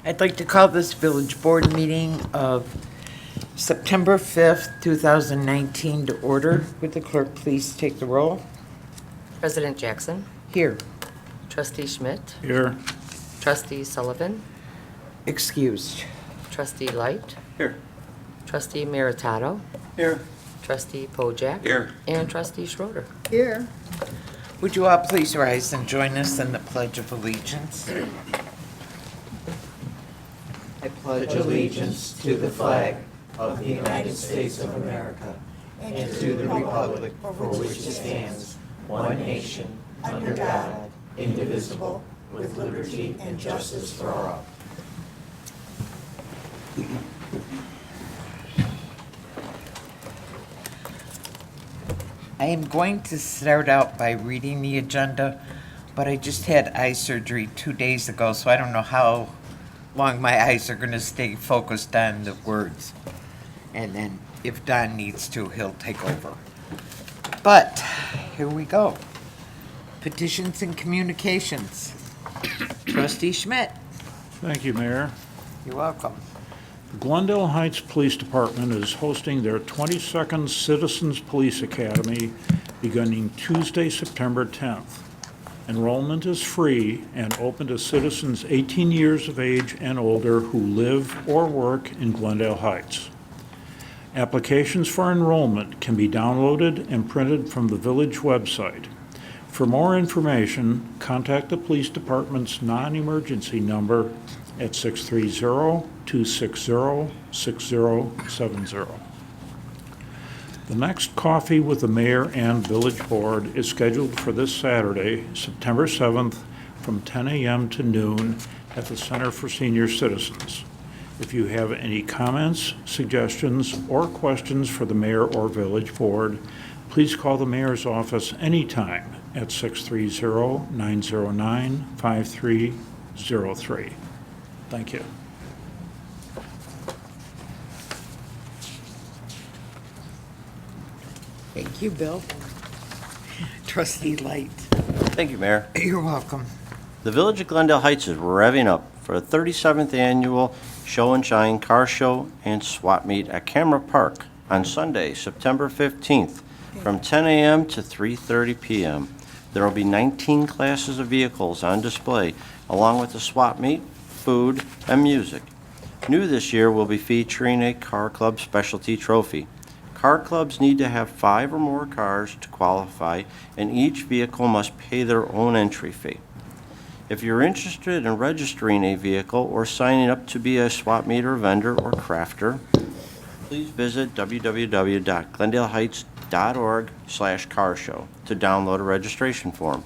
I'd like to call this village board meeting of September 5th, 2019 to order. Would the clerk please take the roll? President Jackson, Here. Trustee Schmidt, Here. Trustee Sullivan, Excused. Trustee Light, Here. Trustee Meritato, Here. Trustee Pojek, Here. and Trustee Schroeder. Here. Would you all please rise and join us in the Pledge of Allegiance? I pledge allegiance to the flag of the United States of America and to the republic for which it stands, one nation, under God, indivisible, with liberty and justice for all. I am going to start out by reading the agenda, but I just had eye surgery 2 days ago, so I don't know how long my eyes are going to stay focused on the words. And then if Don needs to, he'll take over. But here we go. Petitions and communications. Trustee Schmidt, Thank you, Mayor. you're welcome. The Glendale Heights Police Department is hosting their 22nd Citizens Police Academy beginning Tuesday, September 10th. Enrollment is free and open to citizens 18 years of age and older who live or work in Glendale Heights. Applications for enrollment can be downloaded and printed from the village website. For more information, contact the police department's non-emergency number at 630-260-6070. The next Coffee with the Mayor and Village Board is scheduled for this Saturday, September 7th, from 10 a.m. to noon at the Center for Senior Citizens. If you have any comments, suggestions, or questions for the mayor or village board, please call the mayor's office anytime at 630-909-5303. Thank you. Thank you, Bill. Trustee Light, Thank you, Mayor. you're welcome. The Village of Glendale Heights is revving up for the 37th Annual Show and Shine Car Show and Swap Meet at Camera Park on Sunday, September 15th, from 10 a.m. to 3:30 p.m. There will be 19 classes of vehicles on display, along with the swap meet, food, and music. New this year, we'll be featuring a Car Club Specialty Trophy. Car clubs need to have 5 or more cars to qualify, and each vehicle must pay their own entry fee. If you're interested in registering a vehicle or signing up to be a swap meter vendor or crafter, please visit www.glendaleheights.org/carshow to download a registration form.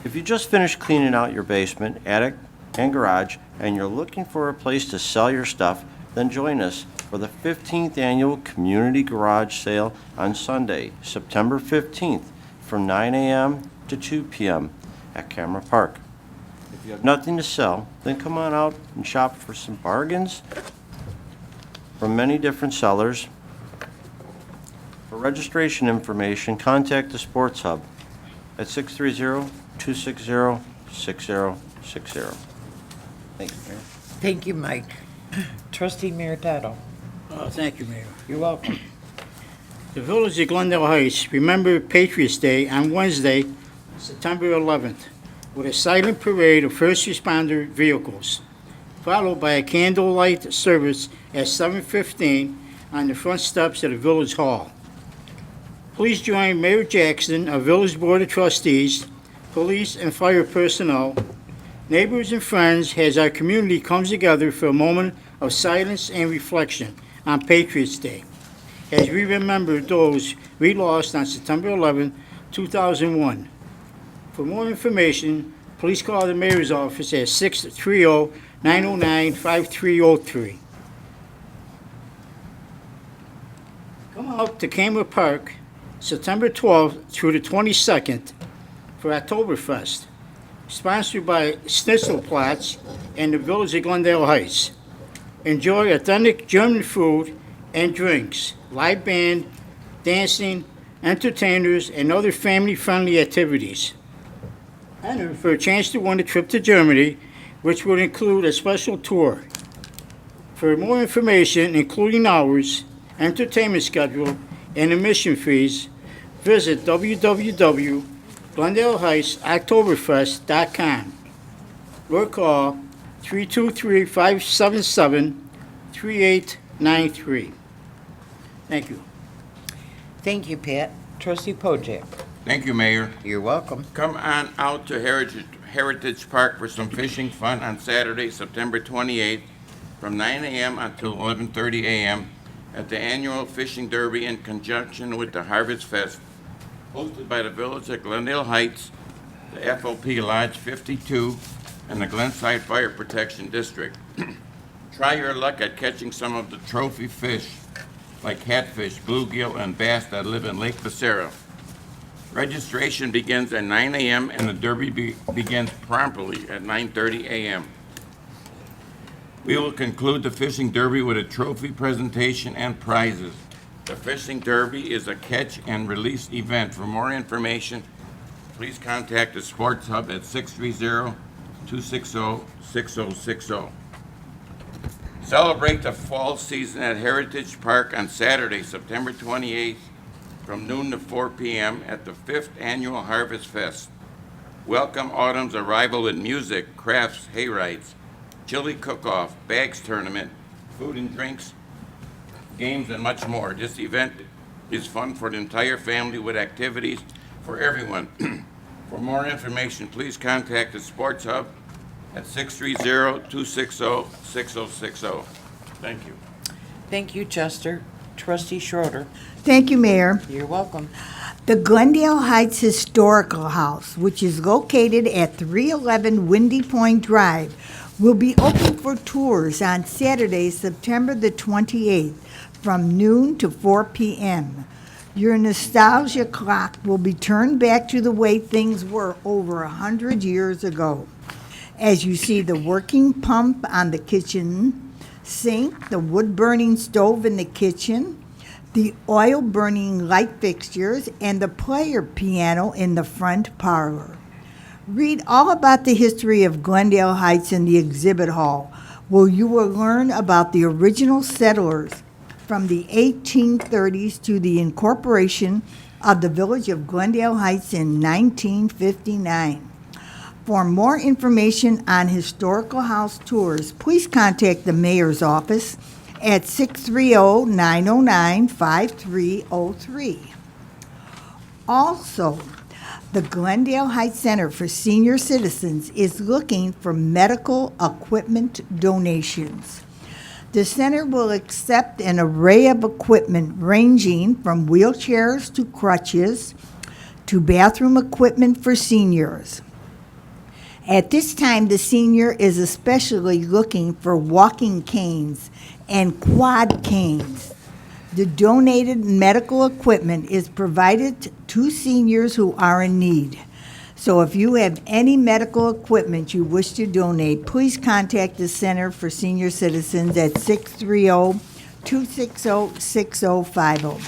If you just finished cleaning out your basement, attic, and garage, and you're looking for a place to sell your stuff, then join us for the 15th Annual Community Garage Sale on Sunday, September 15th, from 9 a.m. to 2 p.m. at Camera Park. If you have nothing to sell, then come on out and shop for some bargains from many different sellers. For registration information, contact the Sports Hub at 630-260-6060. Thank you, Mayor. Thank you, Mike. Trustee Meritato, Thank you, Mayor. you're welcome. The Village of Glendale Heights remember Patriots Day on Wednesday, September 11th, with a silent parade of first responder vehicles, followed by a candlelight service at 7:15 on the front steps of the Village Hall. Please join Mayor Jackson, our Village Board of Trustees, police and fire personnel, neighbors and friends as our community comes together for a moment of silence and reflection on Patriots Day, as we remember those we lost on September 11, 2001. For more information, please call the mayor's office at 630-909-5303. Come out to Camera Park September 12th through the 22nd for Oktoberfest, sponsored by Schnitzelplatz and the Village of Glendale Heights. Enjoy authentic German food and drinks, live band, dancing, entertainers, and other family-friendly activities. Enter for a chance to win a trip to Germany which will include a special tour. For more information, including hours, entertainment schedule, and admission fees, visit www.GlendaleHeightsOktoberfest.com or call 323-577-3893. Thank you. Thank you, Pat. Trustee Pojek. Thank you, Mayor. You're welcome. Come on out to Heritage Park for some fishing fun on Saturday, September 28th, from 9 a.m. until 11:30 a.m. at the annual Fishing Derby in conjunction with the Harvest Fest, hosted by the Village of Glendale Heights, the FOP Lodge 52, and the Glenside Fire Protection District. Try your luck at catching some of the trophy fish like catfish, bluegill, and bass that live in Lake Becerra. Registration begins at 9 a.m. and the derby begins promptly at 9:30 a.m. We will conclude the fishing derby with a trophy presentation and prizes. The fishing derby is a catch and release event. For more information, please contact the Sports Hub at 630-260-6060. Celebrate the fall season at Heritage Park on Saturday, September 28th, from noon to 4 p.m. at the 5th Annual Harvest Fest. Welcome autumn's arrival with music, crafts, hay rides, chili cook-off, bags tournament, food and drinks, games, and much more. This event is fun for the entire family with activities for everyone. For more information, please contact the Sports Hub at 630-260-6060. Thank you. Thank you, Chester. Trustee Schroeder. Thank you, Mayor. You're welcome. The Glendale Heights Historical House, which is located at 311 Windy Point Drive, will be open for tours on Saturday, September the 28th, from noon to 4 p.m. Your nostalgia clock will be turned back to the way things were over 100 years ago. As you see the working pump on the kitchen sink, the wood-burning stove in the kitchen, the oil-burning light fixtures, and the player piano in the front parlor. Read all about the history of Glendale Heights in the exhibit hall, where you will learn about the original settlers from the 1830s to the incorporation of the village of Glendale Heights in 1959. For more information on historical house tours, please contact the mayor's office at 630-909-5303. Also, the Glendale Heights Center for Senior Citizens is looking for medical equipment donations. The center will accept an array of equipment ranging from wheelchairs to crutches to bathroom equipment for seniors. At this time, the senior is especially looking for walking canes and quad canes. The donated medical equipment is provided to seniors who are in need. So if you have any medical equipment you wish to donate, please contact the Center for Senior Citizens at 630-260-6050.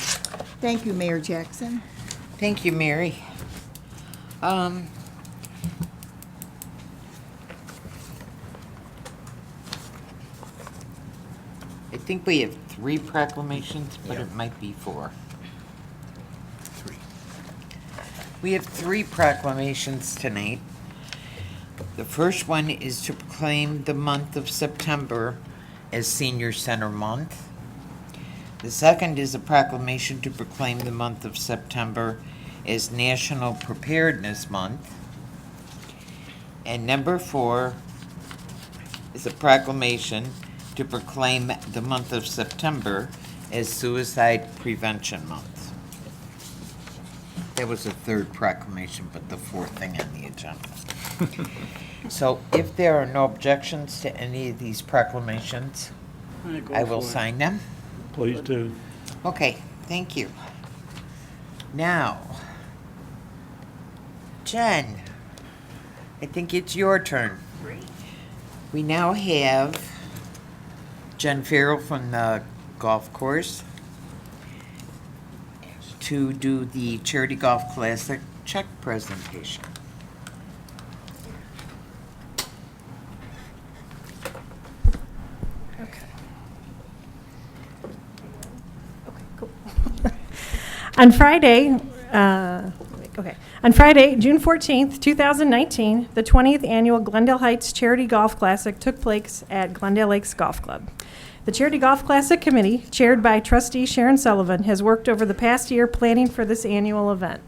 Thank you, Mayor Jackson. Thank you, Mary. I think we have 3 proclamations, but it might be 4. We have 3 proclamations tonight. The first one is to proclaim the month of September as Senior Center Month. The second is a proclamation to proclaim the month of September as National Preparedness Month. And number 4 is a proclamation to proclaim the month of September as Suicide Prevention Month. That was the 3rd proclamation, but the 4th thing on the agenda. So if there are no objections to any of these proclamations, I will sign them. Please do. Okay, thank you. Now, Jen, I think it's your turn. We now have Jen Farrell from the golf course to do the Charity Golf Classic check presentation. On Friday, on Friday, June 14th, 2019, the 20th annual Glendale Heights Charity Golf Classic took place at Glendale Lakes Golf Club. The Charity Golf Classic Committee, chaired by trustee Sharon Sullivan, has worked over the past year planning for this annual event.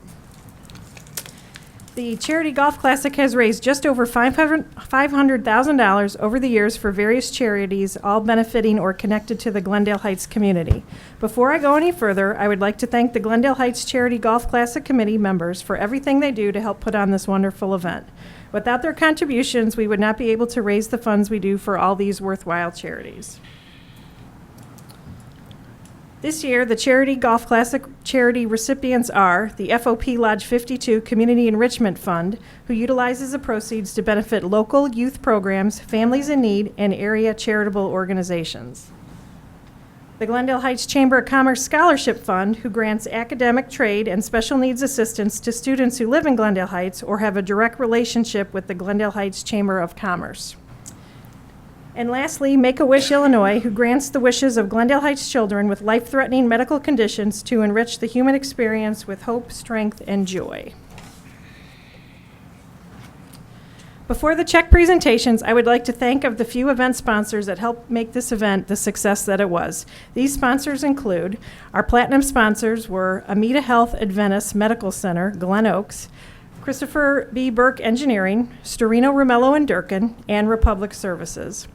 The Charity Golf Classic has raised just over $500,000 over the years for various charities, all benefiting or connected to the Glendale Heights community. Before I go any further, I would like to thank the Glendale Heights Charity Golf Classic Committee members for everything they do to help put on this wonderful event. Without their contributions, we would not be able to raise the funds we do for all these worthwhile charities. This year, the Charity Golf Classic charity recipients are the FOP Lodge 52 Community Enrichment Fund, who utilizes the proceeds to benefit local youth programs, families in need, and area charitable organizations. The Glendale Heights Chamber of Commerce Scholarship Fund, who grants academic, trade, and special needs assistance to students who live in Glendale Heights or have a direct relationship with the Glendale Heights Chamber of Commerce. And lastly, Make-A-Wish Illinois, who grants the wishes of Glendale Heights children with life-threatening medical conditions to enrich the human experience with hope, strength, and joy. Before the check presentations, I would like to thank of the few event sponsors that helped make this event the success that it was. These sponsors include, our platinum sponsors were Amita Health Adventist Medical Center, Glen Oaks, Christopher B. Burke Engineering, Storino Romello and Durkin, and Republic Services.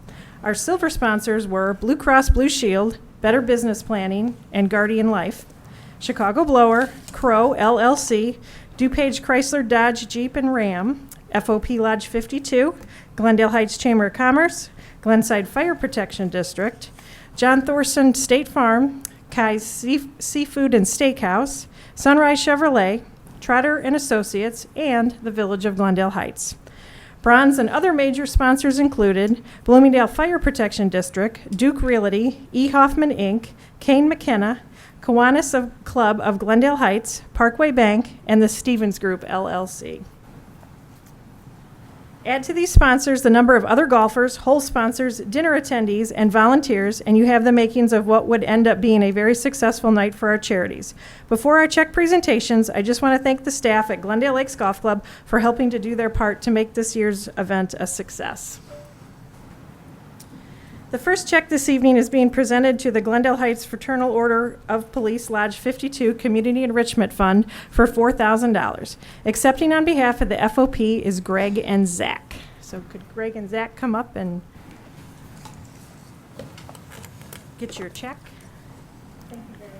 Our silver sponsors were Blue Cross Blue Shield, Better Business Planning, and Guardian Life, Chicago Blower, Crow LLC, DuPage Chrysler Dodge Jeep and Ram, FOP Lodge 52, Glendale Heights Chamber of Commerce, Glenside Fire Protection District, John Thorson State Farm, Kai's Seafood and Steakhouse, Sunrise Chevrolet, Trotter and Associates, and the Village of Glendale Heights. Bronze and other major sponsors included Bloomingdale Fire Protection District, Duke Realty, E. Hoffman Inc., Kane McKenna, Kiwanis Club of Glendale Heights, Parkway Bank, and the Stevens Group, LLC. Add to these sponsors the number of other golfers, hole sponsors, dinner attendees, and volunteers, and you have the makings of what would end up being a very successful night for our charities. Before our check presentations, I just want to thank the staff at Glendale Lakes Golf Club for helping to do their part to make this year's event a success. The first check this evening is being presented to the Glendale Heights Fraternal Order of Police Lodge 52 Community Enrichment Fund for $4,000. Accepting on behalf of the FOP is Greg and Zach. So could Greg and Zach come up and get your check? Thank you very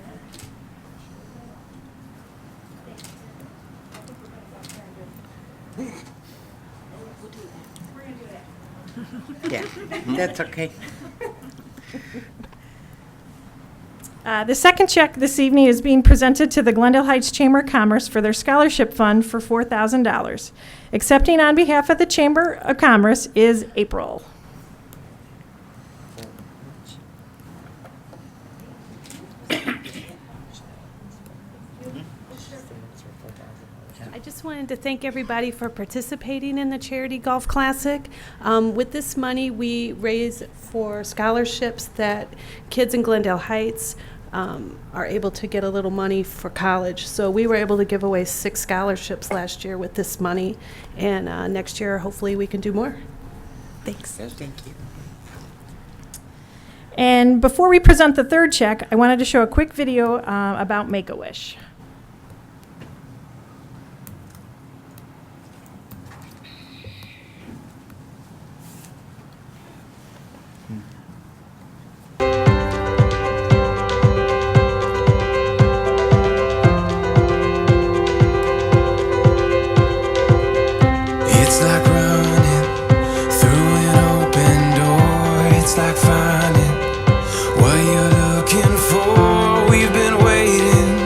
much. Yeah, that's okay. The second check this evening is being presented to the Glendale Heights Chamber of Commerce for their scholarship fund for $4,000. Accepting on behalf of the Chamber of Commerce is April. I just wanted to thank everybody for participating in the Charity Golf Classic. With this money, we raise for scholarships that kids in Glendale Heights are able to get a little money for college. So we were able to give away 6 scholarships last year with this money, and next year, hopefully, we can do more. Thanks. Thank you. And before we present the third check, I wanted to show a quick video about Make-A-Wish. It's like running through an open door. It's like finding what you're looking for. We've been waiting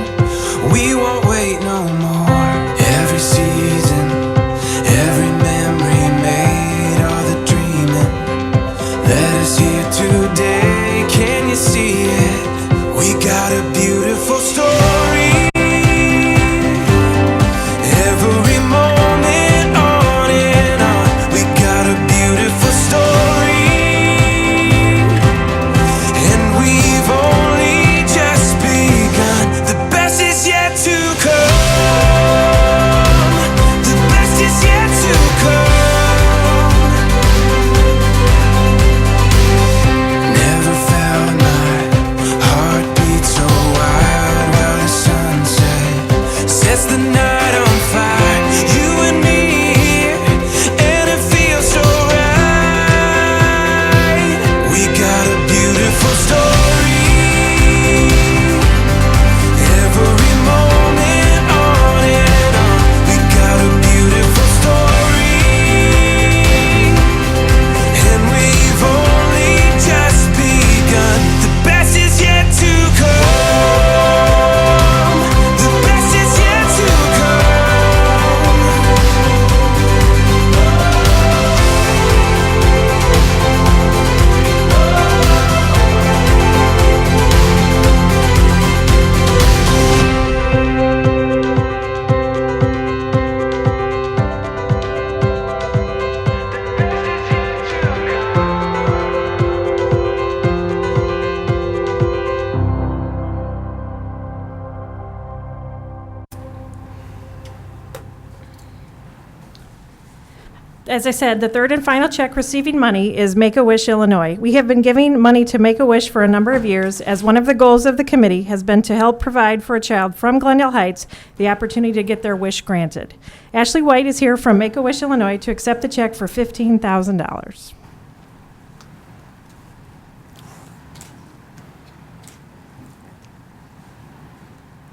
as I said, the third and final check receiving money is Make-A-Wish Illinois. We have been giving money to Make-A-Wish for a number of years, as one of the goals of the committee has been to help provide for a child from Glendale Heights the opportunity to get their wish granted. Ashley White is here from Make-A-Wish Illinois to accept the check for $15,000.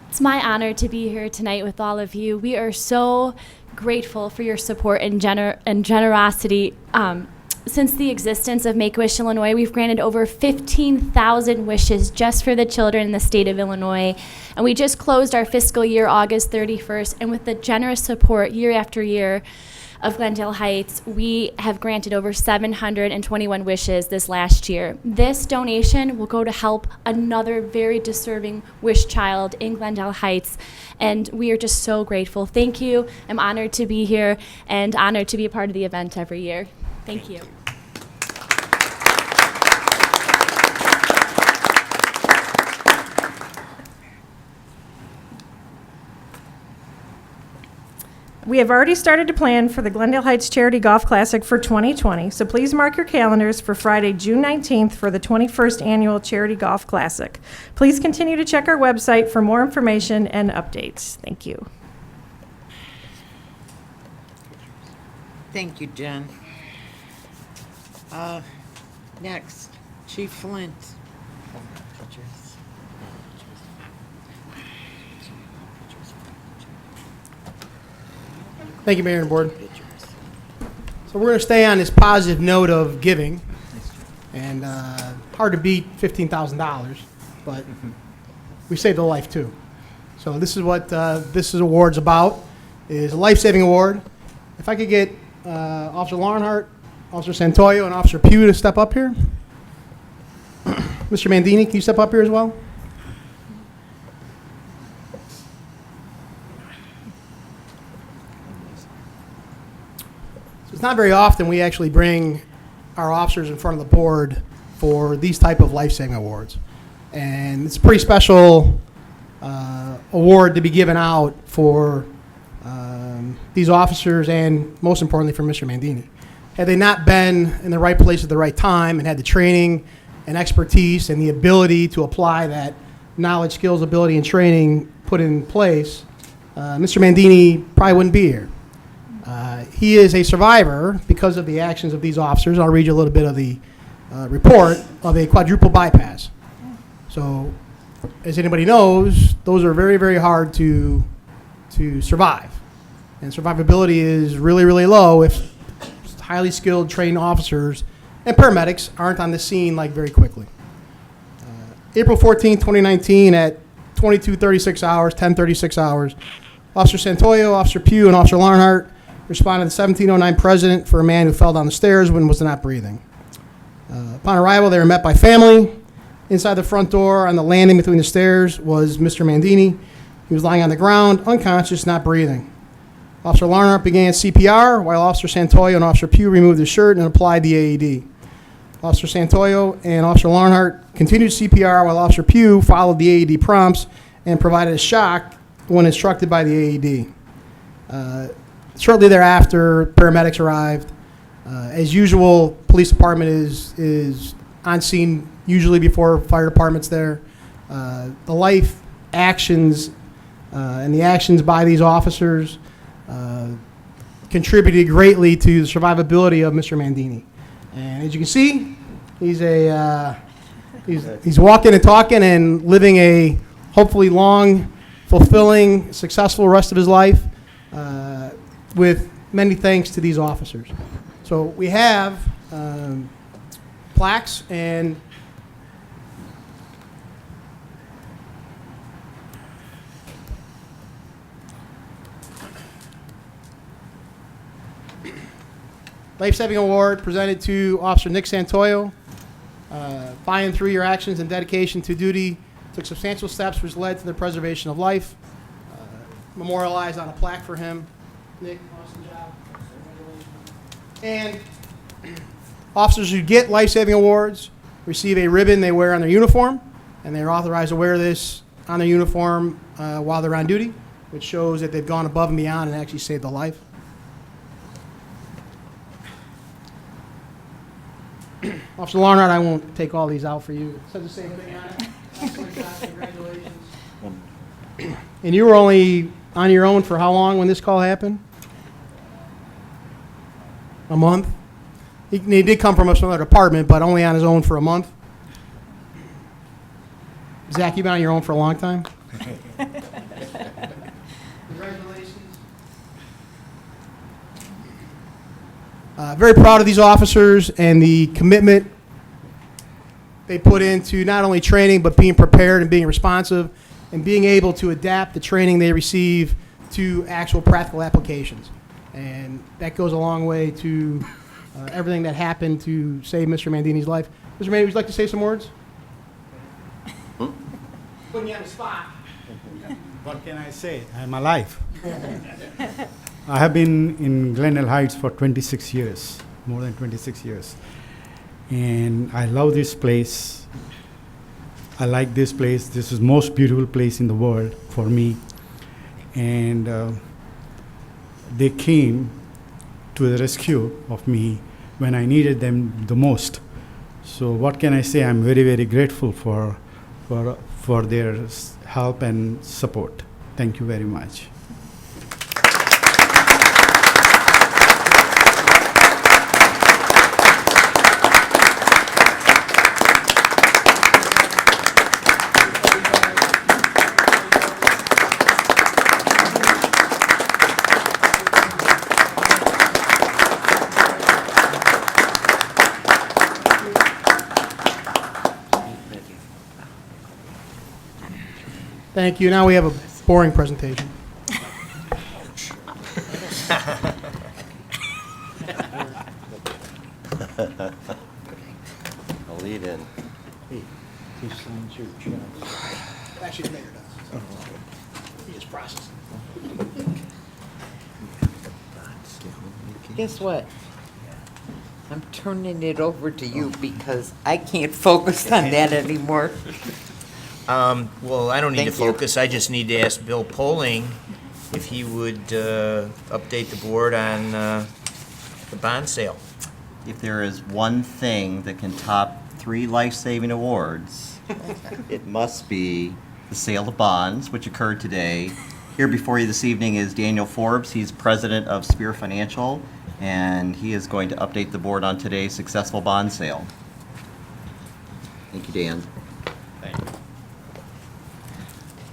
It's my honor to be here tonight with all of you. We are so grateful for your support and generosity. Since the existence of Make-A-Wish Illinois, we've granted over 15,000 wishes just for the children in the state of Illinois. And we just closed our fiscal year August 31st, and with the generous support year after year of Glendale Heights, we have granted over 721 wishes this last year. This donation will go to help another very deserving wish child in Glendale Heights, and we are just so grateful. Thank you. I'm honored to be here and honored to be a part of the event every year. Thank you. We have already started to plan for the Glendale Heights Charity Golf Classic for 2020, so please mark your calendars for Friday, June 19th for the 21st Annual Charity Golf Classic. Please continue to check our website for more information and updates. Thank you. Thank you, Jen. Next, Chief Flint. Thank you, Mayor and Board. So we're going to stay on this positive note of giving, and hard to beat $15,000, but we saved a life too. So this is what this award's about, is a life-saving award. If I could get Officer Larnhart, Officer Santoyo, and Officer Pugh to step up here. Mr. Mandini, can you step up here as well? It's not very often we actually bring our officers in front of the board for these type of life-saving awards. And it's a pretty special award to be given out for these officers and, most importantly, for Mr. Mandini. Had they not been in the right place at the right time and had the training and expertise and the ability to apply that knowledge, skills, ability, and training put in place, Mr. Mandini probably wouldn't be here. He is a survivor because of the actions of these officers. I'll read you a little bit of the report of a quadruple bypass. So, as anybody knows, those are very, very hard to survive. And survivability is really, really low if highly skilled, trained officers and paramedics aren't on the scene like very quickly. April 14, 2019 at 22:36 hours, 10:36 hours, Officer Santoyo, Officer Pugh, and Officer Larnhart responded to the 1709 President for a man who fell down the stairs and was not breathing. Upon arrival, they were met by family. Inside the front door on the landing between the stairs was Mr. Mandini. He was lying on the ground, unconscious, not breathing. Officer Larnhart began CPR while Officer Santoyo and Officer Pugh removed his shirt and applied the AED. Officer Santoyo and Officer Larnhart continued CPR while Officer Pugh followed the AED prompts and provided a shock when instructed by the AED. Shortly thereafter, paramedics arrived. As usual, police department is on scene usually before fire department's there. The life actions and the actions by these officers contributed greatly to the survivability of Mr. Mandini. And as you can see, he's walking and talking and living a hopefully long, fulfilling, successful rest of his life with many thanks to these officers. So we have plaques and Life-Saving Award presented to Officer Nick Santoyo. Fine through your actions and dedication to duty, took substantial steps which led to the preservation of life. Memorialized on a plaque for him. Nick, awesome job. And officers who get life-saving awards receive a ribbon they wear on their uniform, and they're authorized to wear this on their uniform while they're on duty, which shows that they've gone above and beyond and actually saved a life. Officer Larnard, I won't take all these out for you. It says the same thing on it. Congratulations. And you were only on your own for how long when this call happened? A month? He did come from another department, but only on his own for a month. Zach, you've been on your own for a long time? Congratulations. Very proud of these officers and the commitment they put into not only training, but being prepared and being responsive and being able to adapt the training they receive to actual practical applications. And that goes a long way to everything that happened to save Mr. Mandini's life. Mr. Mandini, would you like to say some words? Putting you on the spot. What can I say? I'm alive. I have been in Glendale Heights for 26 years, more than 26 years. And I love this place. I like this place. This is the most beautiful place in the world for me. And they came to the rescue of me when I needed them the most. So what can I say? I'm very, very grateful for their help and support. Thank you very much. Thank you. Now we have a boring presentation. I'll lead in. Actually, the mayor does. He just processes. Guess what? I'm turning it over to you because I can't focus on that anymore. Well, I don't need to Thank you. focus. I just need to ask Bill Poling if he would update the board on the bond sale. If there is one thing that can top 3 life-saving awards, it must be the sale of bonds, which occurred today. Here before you this evening is Daniel Forbes. He's president of Spear Financial, and he is going to update the board on today's successful bond sale. Thank you, Dan. Thank you.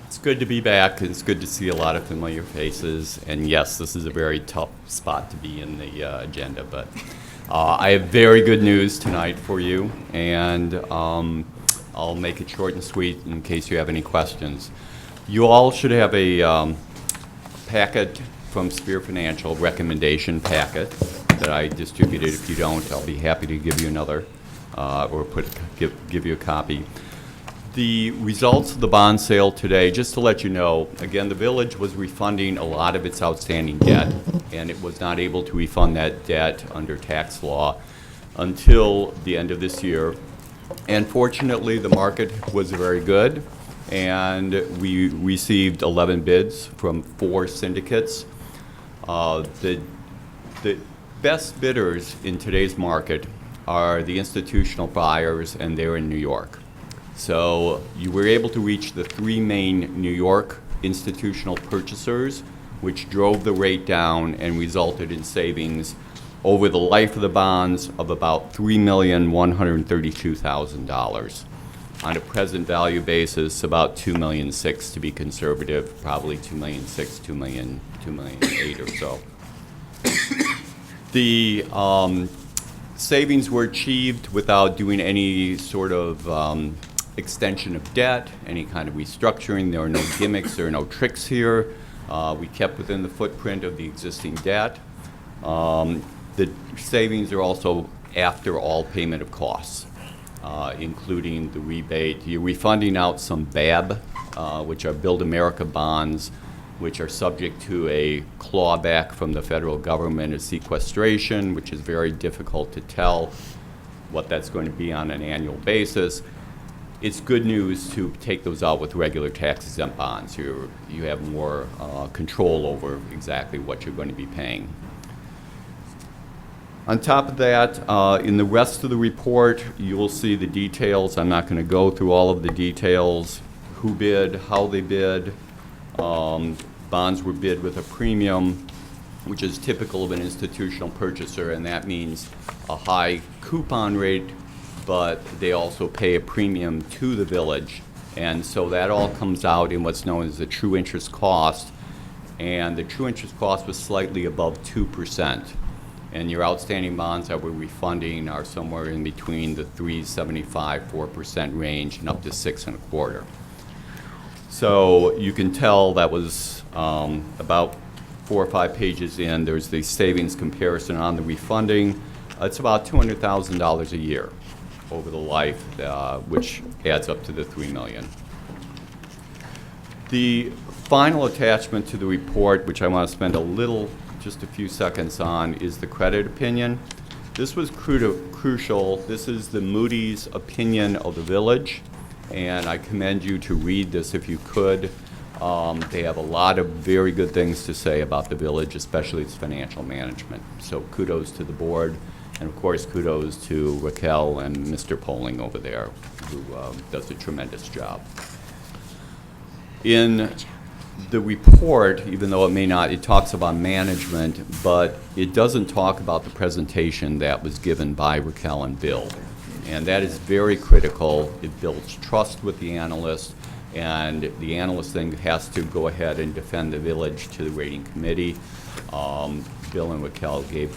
It's good to be back. It's good to see a lot of familiar faces. And yes, this is a very tough spot to be in the agenda, but I have very good news tonight for you, and I'll make it short and sweet in case you have any questions. You all should have a packet from Spear Financial, recommendation packet that I distributed. If you don't, I'll be happy to give you another or give you a copy. The results of the bond sale today, just to let you know, again, the village was refunding a lot of its outstanding debt, and it was not able to refund that debt under tax law until the end of this year. And fortunately, the market was very good, and we received 11 bids from 4 syndicates. The best bidders in today's market are the institutional buyers, and they're in New York. So you were able to reach the 3 main New York institutional purchasers, which drove the rate down and resulted in savings over the life of the bonds of about $3,132,000. On a present value basis, about $2.6 million to be conservative, probably $2.6 million, $2.8 million or so. The savings were achieved without doing any sort of extension of debt, any kind of restructuring. There are no gimmicks, there are no tricks here. We kept within the footprint of the existing debt. The savings are also after all payment of costs, including the rebate. You're refunding out some BAB, which are Build America bonds, which are subject to a clawback from the federal government of sequestration, which is very difficult to tell what that's going to be on an annual basis. It's good news to take those out with regular tax-exempt bonds. You have more control over exactly what you're going to be paying. On top of that, in the rest of the report, you will see the details. I'm not going to go through all of the details, who bid, how they bid. Bonds were bid with a premium, which is typical of an institutional purchaser, and that means a high coupon rate, but they also pay a premium to the village. And so that all comes out in what's known as the true interest cost, and the true interest cost was slightly above 2%. And your outstanding bonds that we're refunding are somewhere in between the 3.75%, 4% range and up to 6.25%. So you can tell that was about 4 or 5 pages in. There's the savings comparison on the refunding. It's about $200,000 a year over the life, which adds up to the $3 million. The final attachment to the report, which I want to spend just a few seconds on, is the credit opinion. This was crucial. This is the Moody's opinion of the village, and I commend you to read this if you could. They have a lot of very good things to say about the village, especially its financial management. So kudos to the board, and of course kudos to Raquel and Mr. Poling over there, who does a tremendous job. In the report, even though it talks about management, but it doesn't talk about the presentation that was given by Raquel and Bill. And that is very critical. It builds trust with the analyst, and the analyst then has to go ahead and defend the village to the rating committee. Bill and Raquel gave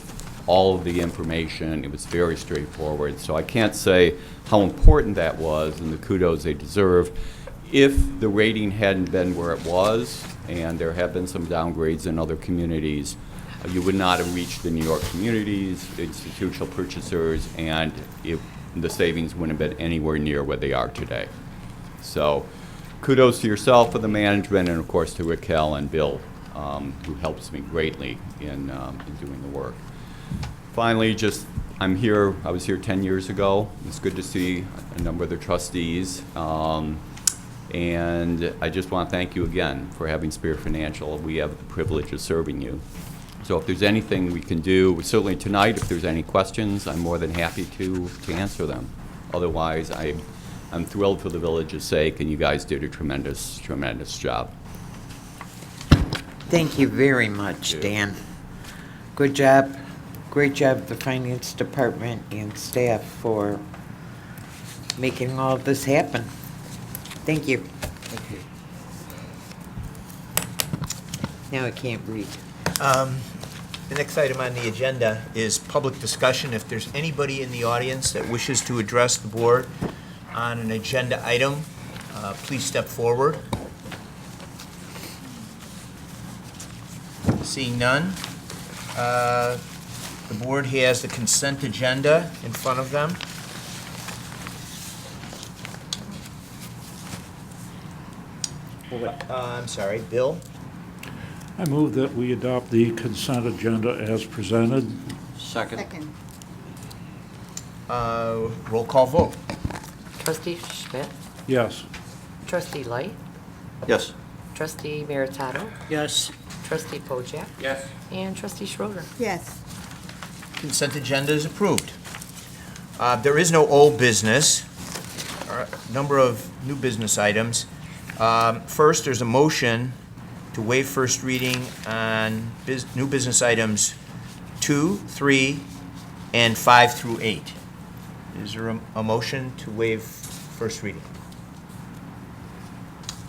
all of the information. It was very straightforward. So I can't say how important that was and the kudos they deserve. If the rating hadn't been where it was, and there have been some downgrades in other communities, you would not have reached the New York communities, institutional purchasers, and the savings wouldn't have been anywhere near where they are today. So kudos to yourself for the management, and of course to Raquel and Bill, who helps me greatly in doing the work. Finally, I was here 10 years ago. It's good to see a number of the trustees. And I just want to thank you again for having Spirit Financial. We have the privilege of serving you. So if there's anything we can do, certainly tonight, if there's any questions, I'm more than happy to answer them. Otherwise, I'm thrilled for the village's sake, and you guys did a tremendous, tremendous job. Thank you very much, Dan. Good job. Great job, the finance department and staff, for making all of this happen. Thank you. Now I can't read. The next item on the agenda is public discussion. If there's anybody in the audience that wishes to address the board on an agenda item, please step forward. Seeing none, the board has the consent agenda in front of them. I'm sorry, Bill? I move that we adopt the consent agenda as presented. Second. Roll call vote. Trustee Schmidt? Yes. Trustee Light? Yes. Trustee Meritato? Yes. Trustee Pojek? Yes. And Trustee Schroeder. Yes. Consent agenda is approved. There is no old business, or a number of new business items. First, there's a motion to waive first reading on new business items 2, 3, and 5 through 8. Is there a motion to waive first reading?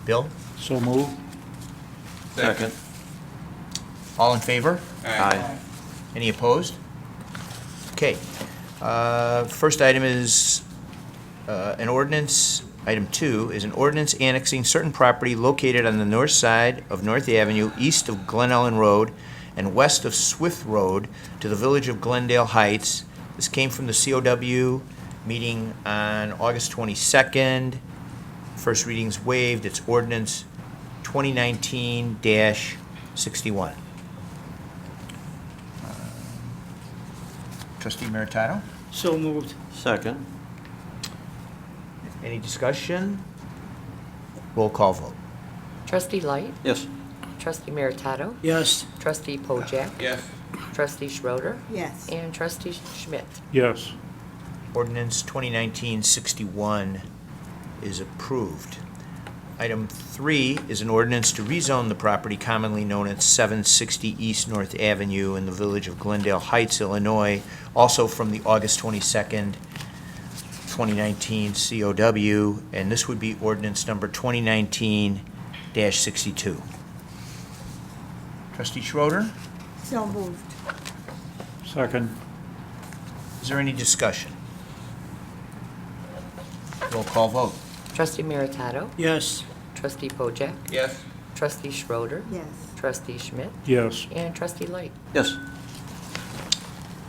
Bill? So moved. Second. All in favor? Aye. Any opposed? Okay. First item is an ordinance. Item 2 is an ordinance annexing certain property located on the north side of North Avenue, east of Glen Ellen Road, and west of Swift Road to the village of Glendale Heights. This came from the COW meeting on August 22nd. First reading's waived. It's ordinance 2019-61. Trustee Meritato? So moved. Second. Any discussion? Roll call vote. Trustee Light? Yes. Trustee Meritato? Yes. Trustee Pojek? Yes. Trustee Schroeder, Yes. and Trustee Schmidt. Yes. Ordinance 2019-61 is approved. Item 3 is an ordinance to rezone the property commonly known as 760 East North Avenue in the village of Glendale Heights, Illinois, also from the August 22nd, 2019 COW, and this would be ordinance number 2019-62. Trustee Schroeder, So moved. Second. is there any discussion? Roll call vote. Trustee Meritato, Yes. Trustee Pojek, Yes. Trustee Schroeder, Yes. Trustee Schmidt, Yes. and Trustee Light. Yes.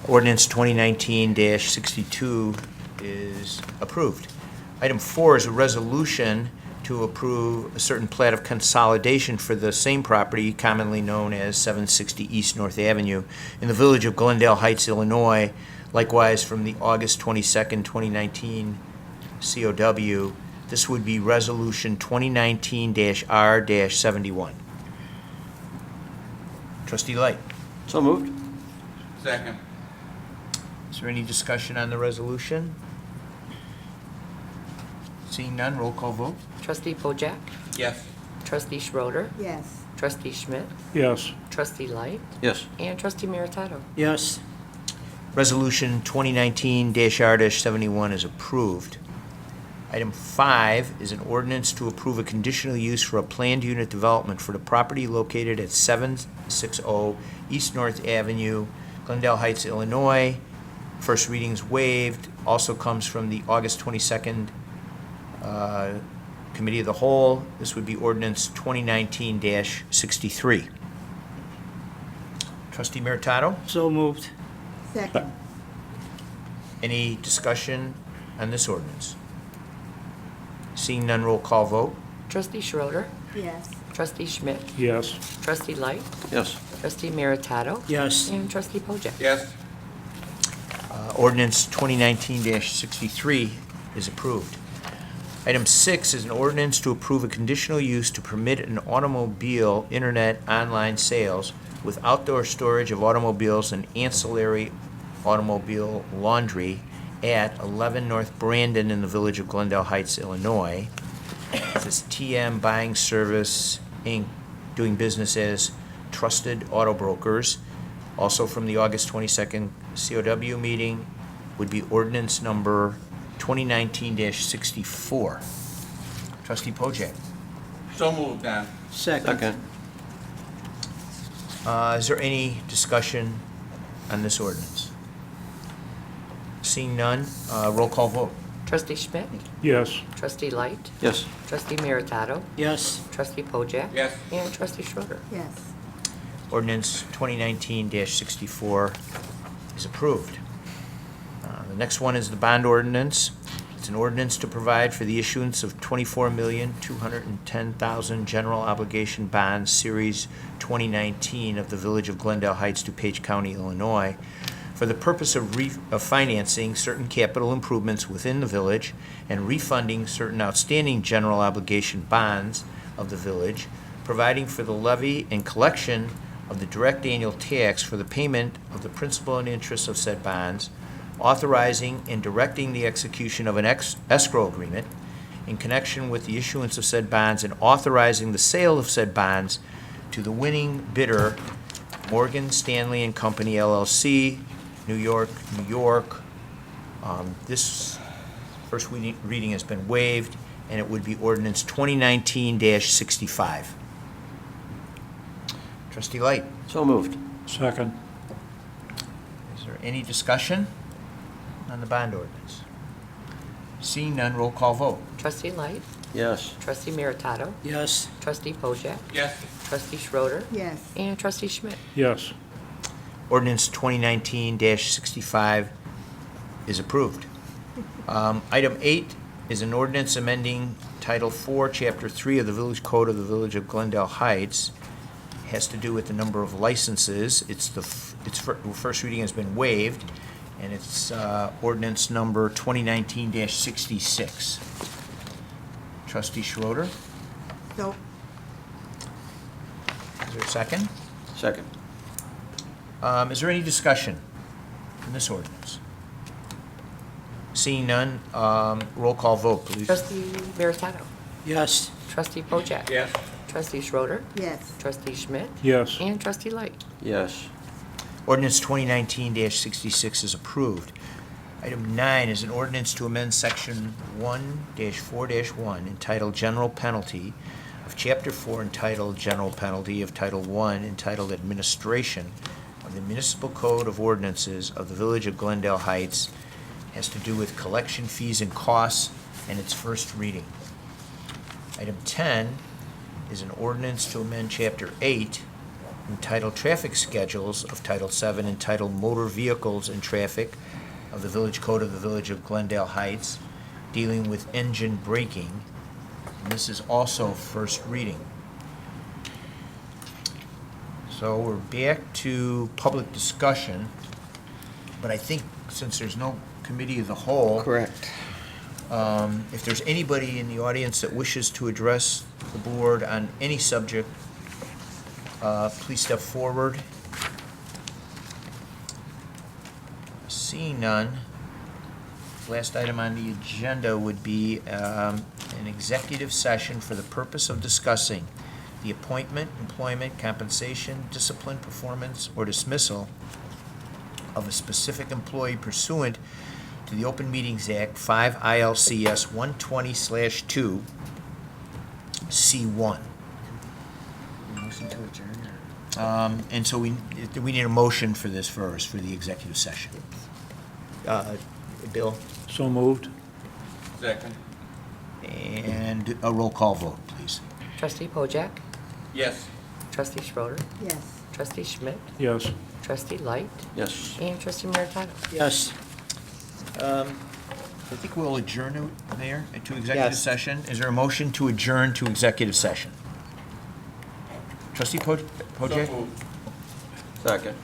Ordinance 2019-62 is approved. Item 4 is a resolution to approve a certain plat of consolidation for the same property commonly known as 760 East North Avenue in the village of Glendale Heights, Illinois, likewise from the August 22nd, 2019 COW. This would be Resolution 2019-R-71. Trustee Light, So moved. Second. is there any discussion on the resolution? Seeing none, roll call vote. Trustee Pojek, Yes. Trustee Schroeder, Yes. Trustee Schmidt, Yes. Trustee Light, Yes. and Trustee Meritato. Yes. Resolution 2019-R-71 is approved. Item 5 is an ordinance to approve a conditional use for a planned unit development for the property located at 760 East North Avenue, Glendale Heights, Illinois. First reading's waived. Also comes from the August 22nd Committee of the Whole. This would be ordinance 2019-63. Trustee Meritato, So moved. Second. any discussion on this ordinance? Seeing none, roll call vote. Trustee Schroeder, Yes. Trustee Schmidt, Yes. Trustee Light, Yes. Trustee Meritato, Yes. and Trustee Pojek. Yes. Ordinance 2019-63 is approved. Item 6 is an ordinance to approve a conditional use to permit an automobile internet online sales with outdoor storage of automobiles and ancillary automobile laundry at 11 North Brandon in the village of Glendale Heights, Illinois. This is TM Buying Service, Inc., doing business as Trusted Auto Brokers. Also from the August 22nd COW meeting would be ordinance number 2019-64. Trustee Pojek, So moved, Don. Second. Second. is there any discussion on this ordinance? Seeing none, roll call vote. Trustee Schmidt, Yes. Trustee Light, Yes. Trustee Meritato, Yes. Trustee Pojek, Yes. and Trustee Schroeder. Yes. Ordinance 2019-64 is approved. The next one is the bond ordinance. It's an ordinance to provide for the issuance of 24,210,000 general obligation bonds, Series 2019 of the Village of Glendale Heights, DuPage County, Illinois, for the purpose of financing certain capital improvements within the village and refunding certain outstanding general obligation bonds of the village, providing for the levy and collection of the direct annual tax for the payment of the principal and interest of said bonds, authorizing and directing the execution of an escrow agreement in connection with the issuance of said bonds, and authorizing the sale of said bonds to the winning bidder, Morgan Stanley and Company LLC, New York, New York. This first reading has been waived, and it would be ordinance 2019-65. Trustee Light, So moved. Second. is there any discussion on the bond ordinance? Seeing none, roll call vote. Trustee Light, Yes. Trustee Meritato, Yes. Trustee Pojek, Yes. Trustee Schroeder, Yes. and Trustee Schmidt. Yes. Ordinance 2019-65 is approved. Item 8 is an ordinance amending Title 4, Chapter 3 of the Village Code of the Village of Glendale Heights. It has to do with the number of licenses. First reading has been waived, and it's ordinance number 2019-66. Trustee Schroeder, So, is there a second? Second. Is there any discussion on this ordinance? Seeing none, roll call vote, please. Trustee Meritato. Yes. Trustee Pojek. Yes. Trustee Schroeder. Yes. Trustee Schmidt. Yes. And Trustee Light. Yes. Ordinance 2019-66 is approved. Item 9 is an ordinance to amend Section 1-4-1 entitled General Penalty of Chapter 4 entitled General Penalty of Title 1 entitled Administration of the Municipal Code of Ordinances of the Village of Glendale Heights. Has to do with collection fees and costs, and its first reading. Item 10 is an ordinance to amend Chapter 8 entitled Traffic Schedules of Title 7 entitled Motor Vehicles and Traffic of the Village Code of the Village of Glendale Heights, dealing with engine braking. And this is also first reading. So we're back to public discussion, but I think since there's no committee of the whole, Correct. if there's anybody in the audience that wishes to address the board on any subject, please step forward. Seeing none, last item on the agenda would be an executive session for the purpose of discussing the appointment, employment, compensation, discipline, performance, or dismissal of a specific employee pursuant to the Open Meetings Act 5 ILCS 120/2 C1. Motion to adjourn. And so we need a motion for this first, for the executive session. Bill? So moved. Second. And a roll call vote, please. Trustee Pojek. Yes. Trustee Schroeder. Yes. Trustee Schmidt. Yes. Trustee Light. Yes. And Trustee Meritato. Yes. I think we'll adjourn, Mayor, to executive Yes. session. Is there a motion to adjourn to executive session? Trustee Pojek? Second.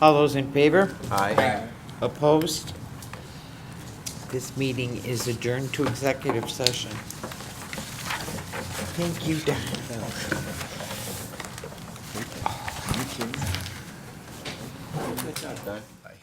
All those in favor? Aye. Opposed? This meeting is adjourned to executive session. Thank you, Don. Good job, Doug. Aye.